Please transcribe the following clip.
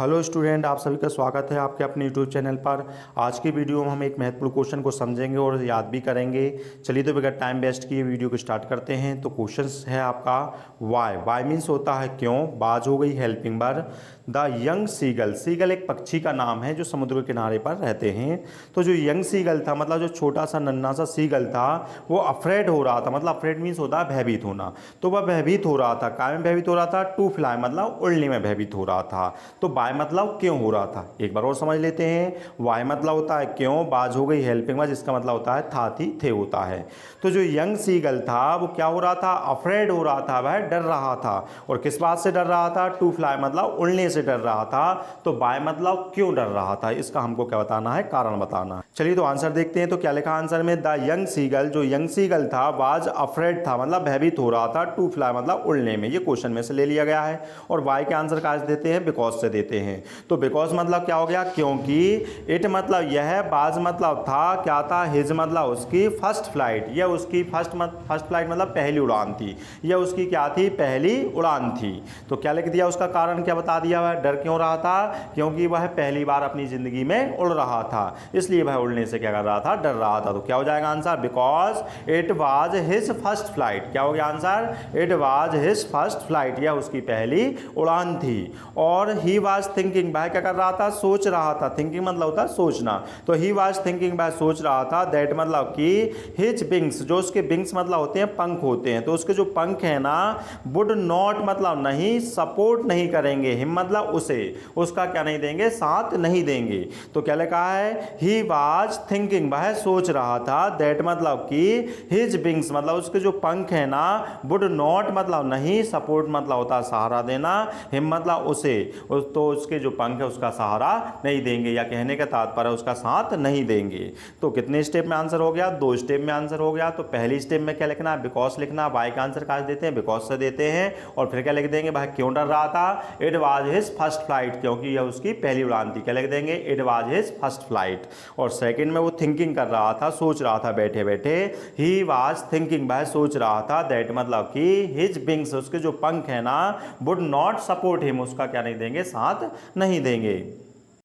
Hello student, आप सभी का स्वागत है आपके अपने यूट्यूब चैनल पर। आज की वीडियो में हम एक महत्वपूर्ण क्वेश्चन को समझेंगे और याद भी करेंगे। चलिए तो बगैर टाइम वेस्ट किए वीडियो को स्टार्ट करते हैं। तो क्वेश्चन है आपका वाई। वाई मीन्स होता है क्यों। बाज हो गई helping bird. The young seagull, seagull एक पक्षी का नाम है जो समुद्र के किनारे पर रहते हैं। तो जो यंग सीगल था, मतलब जो छोटा सा नन्हा सा सीगल था, वो अफ्रेड हो रहा था। मतलब अफ्रेड मीन्स होता है भयभीत होना। तो वह भयभीत हो रहा था। काय में भयभीत हो रहा था? टू फ्लाई, मतलब उड़ने में भयभीत हो रहा था। तो बाय मतलब क्यों हो रहा था, एक बार और समझ लेते हैं। वाई मतलब होता है क्यों, बाज हो गई हेल्पिंग बर्ड, जिसका मतलब होता है था, थी, थे होता है। तो जो यंग सीगल था वो क्या हो रहा था? अफ्रेड हो रहा था, वह डर रहा था। और किस बात से डर रहा था? टू फ्लाई मतलब उड़ने से डर रहा था। तो बाय मतलब क्यों डर रहा था, इसका हमको क्या बताना है? कारण बताना। चलिए तो आंसर देखते हैं। तो क्या लिखा आंसर में? द यंग सीगल, जो यंग सीगल था, वाज अफ्रेड था, मतलब भयभीत हो रहा था। टू फ्लाई मतलब उड़ने में। ये क्वेश्चन में से ले लिया गया है। और वाई के आंसर का देते हैं बिकॉज से देते हैं। तो बिकॉज मतलब क्या हो गया? क्योंकि। इट मतलब यह, बाज मतलब था, क्या था? हिज मतलब उसकी फर्स्ट फ्लाइट, यह उसकी फर्स्ट फ्लाइट मतलब पहली उड़ान थी। यह उसकी क्या थी? पहली उड़ान थी। तो क्या लिख दिया? उसका कारण क्या बता दिया? वह डर क्यों रहा था? क्योंकि वह पहली बार अपनी जिंदगी में उड़ रहा था, इसलिए वह उड़ने से क्या कर रहा था? डर रहा था। तो क्या हो जाएगा answer? Because it was his first flight. क्या हो गया answer? It was his first flight, यह उसकी पहली उड़ान थी। और ही वाज थिंकिंग, वह क्या कर रहा था? सोच रहा था। थिंकिंग मतलब होता है सोचना। तो ही वाज थिंकिंग, वह सोच रहा था, दैट मतलब कि हिज विंग्स, जो उसके विंग्स मतलब होते हैं पंख होते हैं, तो उसके जो पंख है ना, वुड नॉट मतलब नहीं, सपोर्ट नहीं करेंगे, हिम मतलब उसे, उसका क्या नहीं देंगे? साथ नहीं देंगे। तो क्या लिखा है? ही वाज थिंकिंग, वह सोच रहा था, दैट मतलब कि हिज विंग्स मतलब उसके जो पंख है ना, वुड नॉट मतलब नहीं, सपोर्ट मतलब होता है सहारा देना, हिम मतलब उसे, तो उसके जो पंख है उसका सहारा नहीं देंगे, या कहने का तात्पर्य उसका साथ नहीं देंगे। तो कितने स्टेप में आंसर हो गया? 2 स्टेप में आंसर हो गया। तो पहली स्टेप में क्या लिखना है? बिकॉज लिखना। वाई का आंसर कहाँ देते हैं? बिकॉज से देते हैं। और फिर क्या लिख देंगे? भाई क्यों डर रहा था? It was his first flight, क्योंकि यह उसकी पहली उड़ान थी। क्या लिख देंगे? It was his first flight. और सेकंड में वो थिंकिंग कर रहा था, सोच रहा था बैठे बैठे। ही वाज थिंकिंग, भाई सोच रहा था, दैट मतलब कि हिज विंग्स, उसके जो पंख है ना, वुड नॉट सपोर्ट हिम, उसका क्या नहीं देंगे? साथ नहीं देंगे।